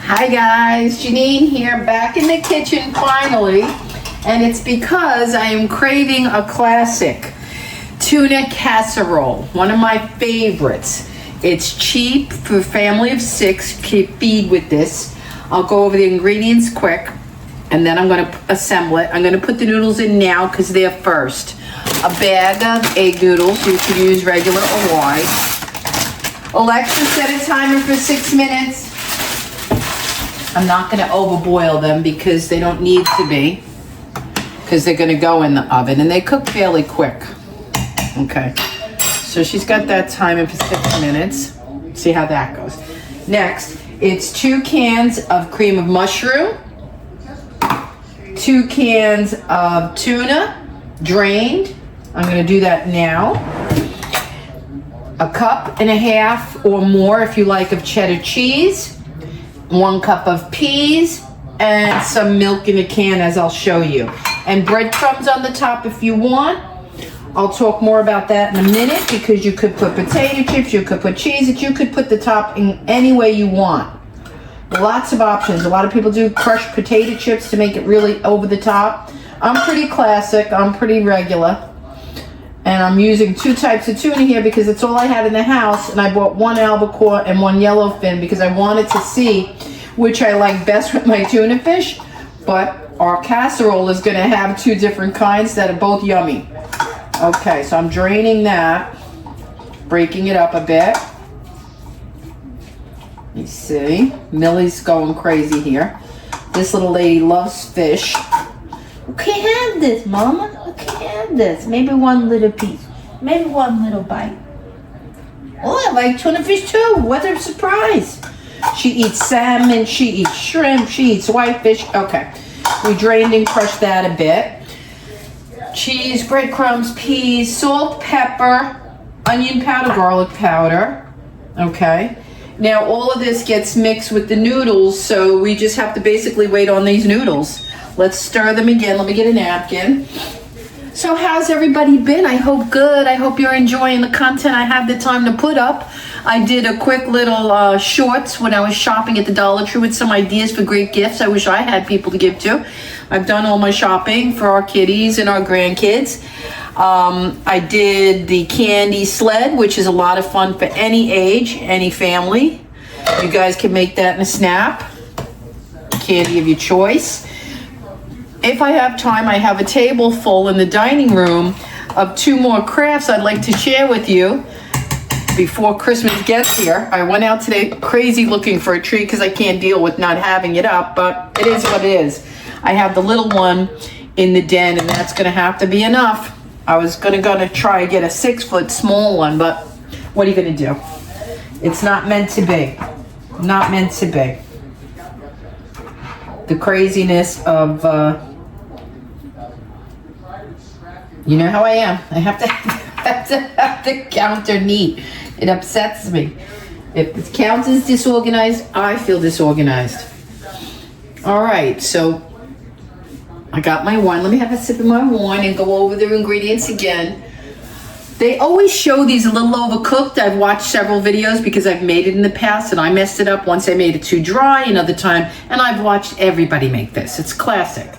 Hi guys, Jeanine here, back in the kitchen finally, and it's because I am craving a classic tuna casserole, one of my favorites. It's cheap for a family of 6, keep feed with this. I'll go over the ingredients quick, and then I'm going to assemble it. I'm going to put the noodles in now because they're first. A bag of egg noodles, you could use regular or white. Alexa, set a timer for 6 minutes. I'm not going to overboil them because they don't need to be, because they're going to go in the oven and they cook fairly quick. Okay, so she's got that timer for 6 minutes. See how that goes. Next, it's 2 cans of cream of mushroom, 2 cans of tuna, drained. I'm going to do that now. A cup and a half or more, if you like, of cheddar cheese. 1 cup of peas, and some milk in a can, as I'll show you. And breadcrumbs on the top if you want. I'll talk more about that in a minute, because you could put potato chips, you could put cheese, you could put the top in any way you want. Lots of options. A lot of people do crushed potato chips to make it really over the top. I'm pretty classic, I'm pretty regular. And I'm using 2 types of tuna here because it's all I had in the house, and I bought 1 albacore and 1 yellowfin because I wanted to see which I like best with my tuna fish. But our casserole is going to have 2 different kinds that are both yummy. Okay, so I'm draining that, breaking it up a bit. You see, Millie's going crazy here. This little lady loves fish. You can't have this, Mama. You can't have this. Maybe 1 little piece. Maybe 1 little bite. Oh, I like tuna fish too. What a surprise. She eats salmon. She eats shrimp. She eats whitefish. Okay. We drained and crushed that a bit. Cheese, breadcrumbs, peas, salt, pepper, onion powder, garlic powder. Okay. Now all of this gets mixed with the noodles, so we just have to basically wait on these noodles. Let's stir them again. Let me get a napkin. So how's everybody been? I hope good. I hope you're enjoying the content I have the time to put up. I did a quick little shorts when I was shopping at the Dollar Tree with some ideas for great gifts I wish I had people to give to. I've done all my shopping for our kiddies and our grandkids. I did the candy sled, which is a lot of fun for any age, any family. You guys can make that in a snap. Candy of your choice. If I have time, I have a table full in the dining room of 2 more crafts I'd like to share with you before Christmas gets here. I went out today crazy looking for a tree because I can't deal with not having it up, but it is what it is. I have the little one in the den, and that's going to have to be enough. I was going to try and get a 6-foot small one, but what are you going to do? It's not meant to be. Not meant to be. The craziness of... you know how I am. I have to counter neat. It upsets me. If the count is disorganized, I feel disorganized. All right, so I got my wine. Let me have a sip of my wine and go over the ingredients again. They always show these a little overcooked. I've watched several videos because I've made it in the past and I messed it up. Once I made it too dry, another time, and I've watched everybody make this. It's classic.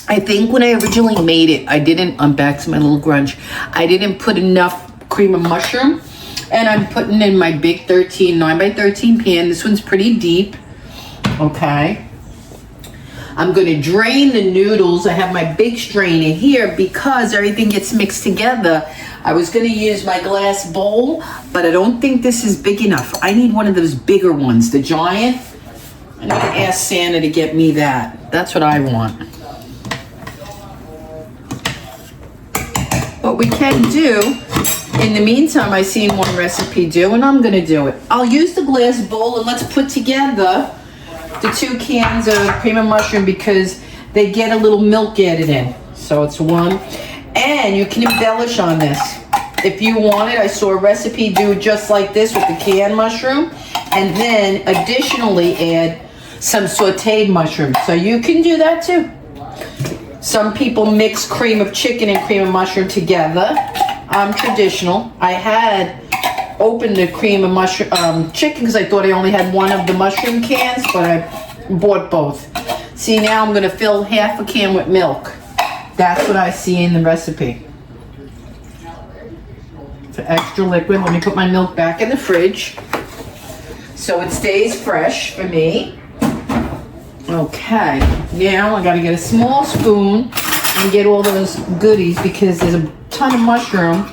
I think when I originally made it, I didn't, I'm back to my little grunge, I didn't put enough cream of mushroom, and I'm putting in my big 9x13 pan. This one's pretty deep. Okay. I'm going to drain the noodles. I have my big strainer here because everything gets mixed together. I was going to use my glass bowl, but I don't think this is big enough. I need one of those bigger ones, the giant. I'm going to ask Santa to get me that. That's what I want. What we can do, in the meantime, I seen one recipe do, and I'm going to do it. I'll use the glass bowl, and let's put together the 2 cans of cream of mushroom because they get a little milk added in. So it's 1. And you can embellish on this. If you want it, I saw a recipe do just like this with the canned mushroom, and then additionally add some sauteed mushrooms. So you can do that too. Some people mix cream of chicken and cream of mushroom together. I'm traditional. I had opened the cream and mushroom chicken because I thought I only had one of the mushroom cans, but I bought both. See, now I'm going to fill half a can with milk. That's what I see in the recipe. For extra liquid, let me put my milk back in the fridge so it stays fresh for me. Okay, now I got to get a small spoon and get all those goodies because there's a ton of mushroom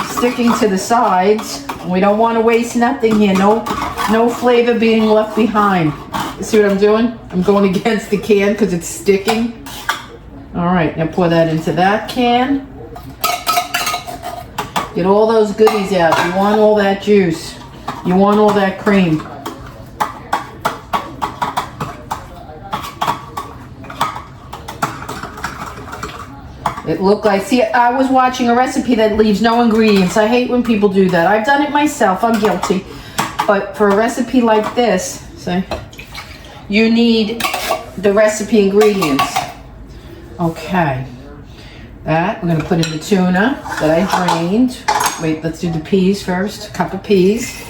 sticking to the sides. We don't want to waste nothing here. No flavor being left behind. See what I'm doing? I'm going against the can because it's sticking. All right, now pour that into that can. Get all those goodies out. You want all that juice. You want all that cream. It looked like, see, I was watching a recipe that leaves no ingredients. I hate when people do that. I've done it myself. I'm guilty. But for a recipe like this, see, you need the recipe ingredients. Okay. That, we're going to put in the tuna that I drained. Wait, let's do the peas first. A cup of peas.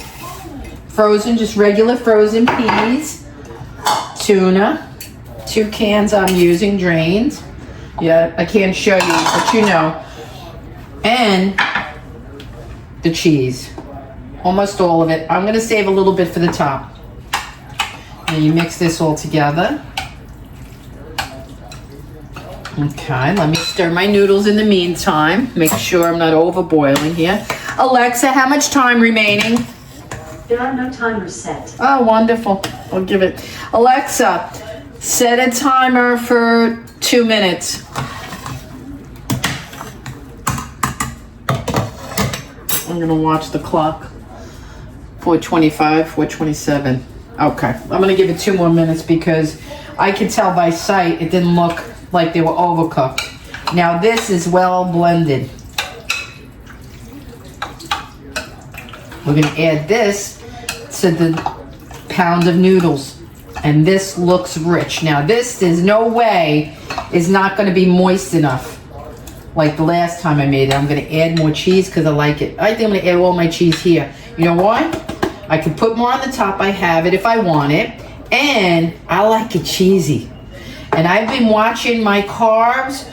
Frozen, just regular frozen peas. Tuna. 2 cans I'm using, drained. Yeah, I can't show you, but you know. And the cheese. Almost all of it. I'm going to save a little bit for the top. And you mix this all together. Okay, let me stir my noodles in the meantime. Make sure I'm not over boiling here. Alexa, how much time remaining? There are no timers set. Oh, wonderful. I'll give it. Alexa, set a timer for 2 minutes. I'm gonna watch the clock. 4:25, 4:27. Okay, I'm gonna give it 2 more minutes because I could tell by sight it didn't look like they were overcooked. Now this is well blended. We're gonna add this to the pound of noodles. And this looks rich. Now this, there's no way, is not gonna be moist enough. Like the last time I made it. I'm gonna add more cheese because I like it. I think I'm gonna add all my cheese here. You know why? I can put more on the top. I have it if I want it. And I like it cheesy. And I've been watching my carbs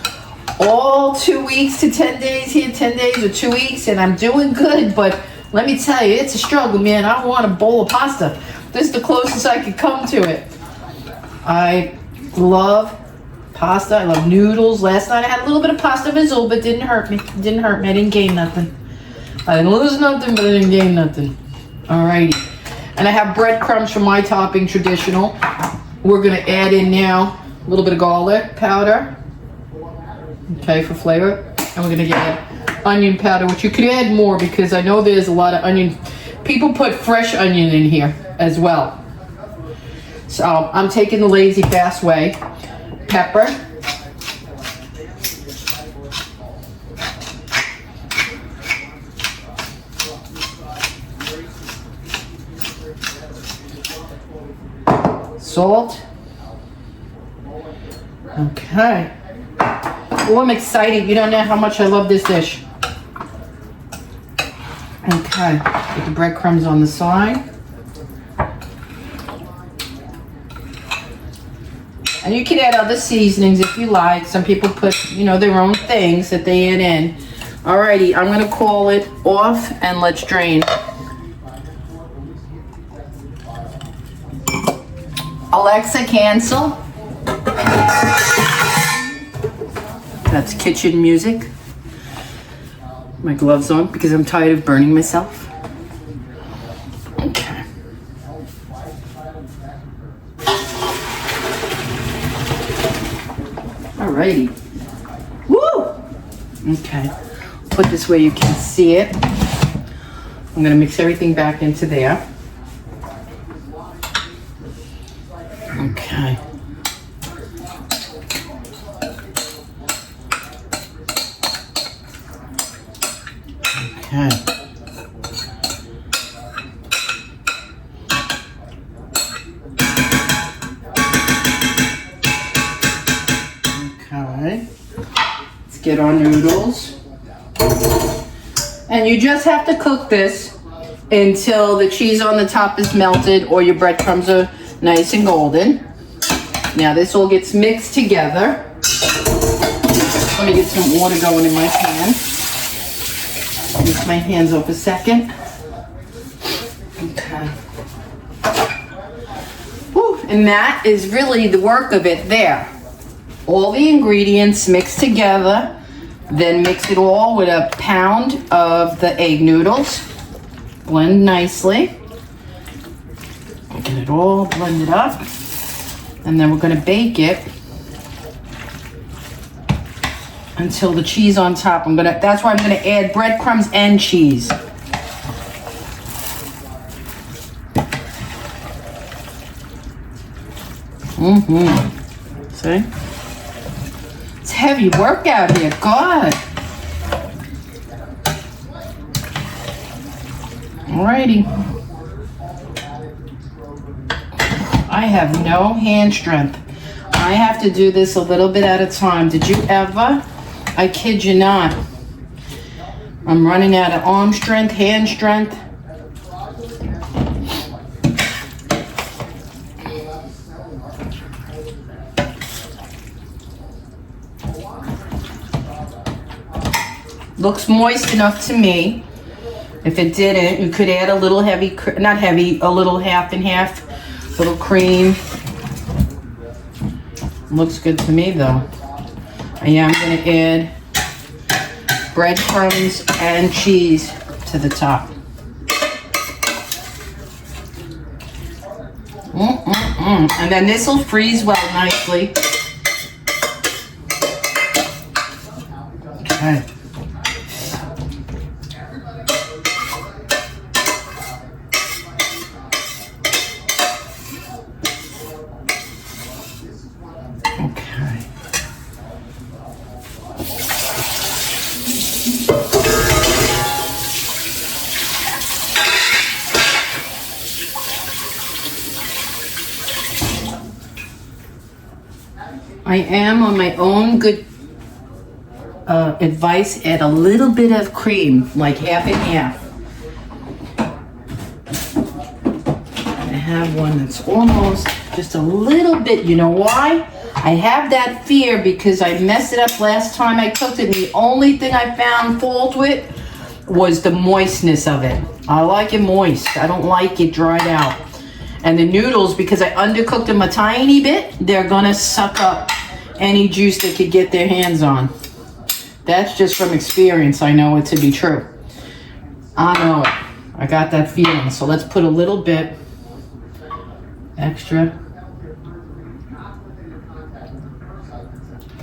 all 2 weeks to 10 days here, 10 days or 2 weeks, and I'm doing good, but let me tell you, it's a struggle, man. I want a bowl of pasta. This is the closest I could come to it. I love pasta. I love noodles. Last night I had a little bit of pasta visual, but didn't hurt me. Didn't hurt me. I didn't gain nothing. I didn't lose nothing, but I didn't gain nothing. Alrighty. And I have breadcrumbs from my topping traditional. We're going to add in now a little bit of garlic powder. Okay, for flavor. And we're going to get onion powder, which you could add more because I know there's a lot of onion. People put fresh onion in here as well. So I'm taking the lazy fast way. Pepper. Salt. Okay. Oh, I'm excited. You don't know how much I love this dish. Okay. Put the breadcrumbs on the side. And you can add other seasonings if you like. Some people put, you know, their own things that they add in. Alrighty, I'm gonna call it off and let's drain. Alexa, cancel. That's kitchen music. My gloves on because I'm tired of burning myself. Okay. Alrighty. Woo! Okay. Put this where you can see it. I'm gonna mix everything back into there. Okay. Okay. Okay. Let's get our noodles. And you just have to cook this until the cheese on the top is melted or your breadcrumbs are nice and golden. Now this all gets mixed together. Let me get some water going in my pan. Rinse my hands off a second. Okay. Whew, and that is really the work of it there. All the ingredients mixed together, then mix it all with a pound of the egg noodles. Blend nicely. Get it all blended up. And then we're going to bake it until the cheese on top. That's why I'm going to add breadcrumbs and cheese. See? It's heavy work out here. God. Alrighty. I have no hand strength. I have to do this a little bit at a time. Did you ever? I kid you not. I'm running out of arm strength, hand strength. Looks moist enough to me. If it didn't, you could add a little heavy, not heavy, a little half and half, little cream. Looks good to me though. I am going to add breadcrumbs and cheese to the top. And then this will freeze well nicely. Okay. I am on my own good advice, add a little bit of cream, like half and half. I have one that's almost just a little bit. You know why? I have that fear because I messed it up last time I cooked it, and the only thing I found fault with was the moistness of it. I like it moist. I don't like it dried out. And the noodles, because I undercooked them a tiny bit, they're gonna suck up any juice they could get their hands on. That's just from experience. I know it to be true. I know it. I got that feeling. So let's put a little bit extra.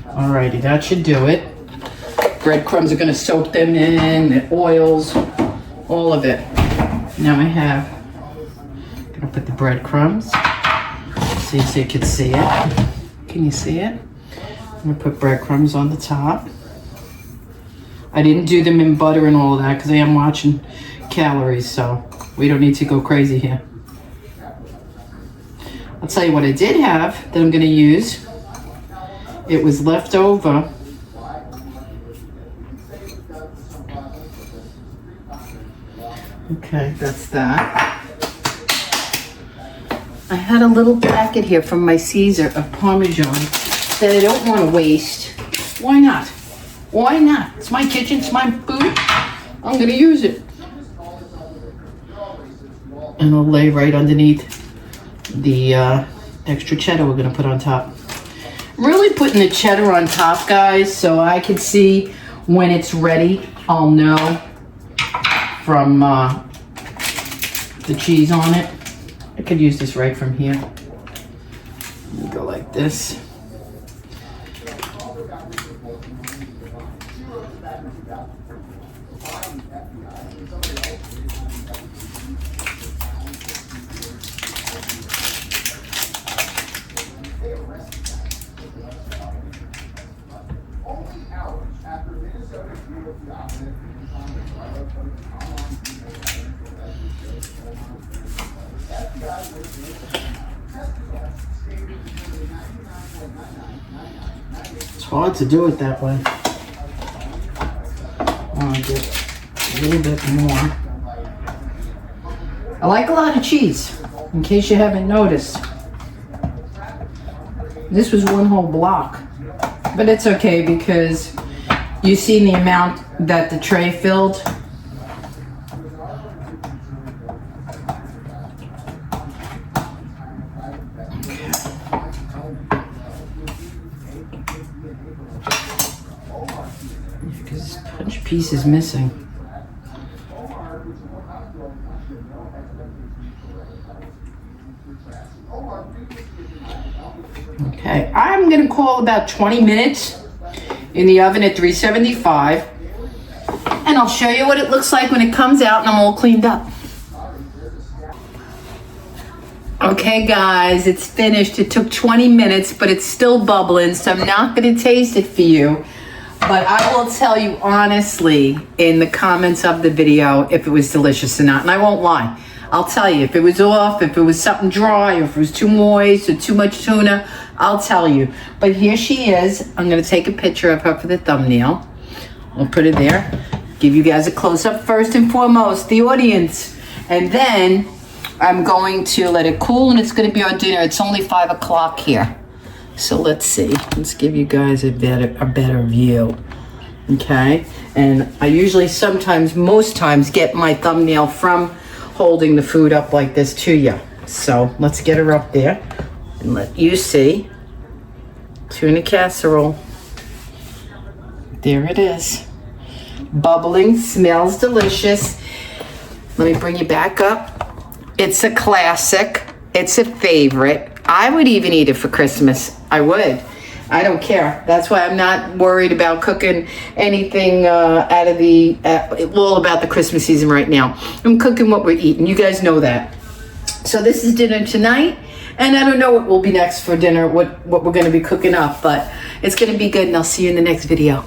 Alrighty, that should do it. Breadcrumbs are gonna soak them in, the oils, all of it. Now I have, I'm gonna put the breadcrumbs, so you can see it. Can you see it? I'm gonna put breadcrumbs on the top. I didn't do them in butter and all of that because I am watching calories, so we don't need to go crazy here. I'll tell you what I did have that I'm gonna use. It was left over. Okay, that's that. I had a little packet here from my Caesar of Parmesan that I don't want to waste. Why not? Why not? It's my kitchen, it's my food. I'm gonna use it. And I'll lay right underneath the extra cheddar we're gonna put on top. I'm really putting the cheddar on top, guys, so I can see when it's ready. I'll know from the cheese on it. I could use this right from here. Let me go like this. It's hard to do it that way. I want to get a little bit more. I like a lot of cheese, in case you haven't noticed. This was one whole block, but it's okay because you see the amount that the tray filled. Because this punch piece is missing. Okay, I'm gonna call about 20 minutes in the oven at 375, and I'll show you what it looks like when it comes out and I'm all cleaned up. Okay guys, it's finished. It took 20 minutes, but it's still bubbling, so I'm not gonna taste it for you. But I will tell you honestly in the comments of the video if it was delicious or not, and I won't lie. I'll tell you if it was off, if it was something dry, or if it was too moist or too much tuna, I'll tell you. But here she is. I'm gonna take a picture of her for the thumbnail. I'll put it there. Give you guys a close-up first and foremost, the audience. And then I'm going to let it cool, and it's gonna be our dinner. It's only 5 o'clock here. So let's see, let's give you guys a better view, okay? And I usually most times get my thumbnail from holding the food up like this to you. So let's get her up there and let you see tuna casserole. There it is. Bubbling, smells delicious. Let me bring you back up. It's a classic, it's a favorite. I would even eat it for Christmas. I would. I don't care. That's why I'm not worried about cooking anything out of the, all about the Christmas season right now. I'm cooking what we're eating. You guys know that. So this is dinner tonight. And I don't know what will be next for dinner, what we're going to be cooking up. But it's going to be good, and I'll see you in the next video.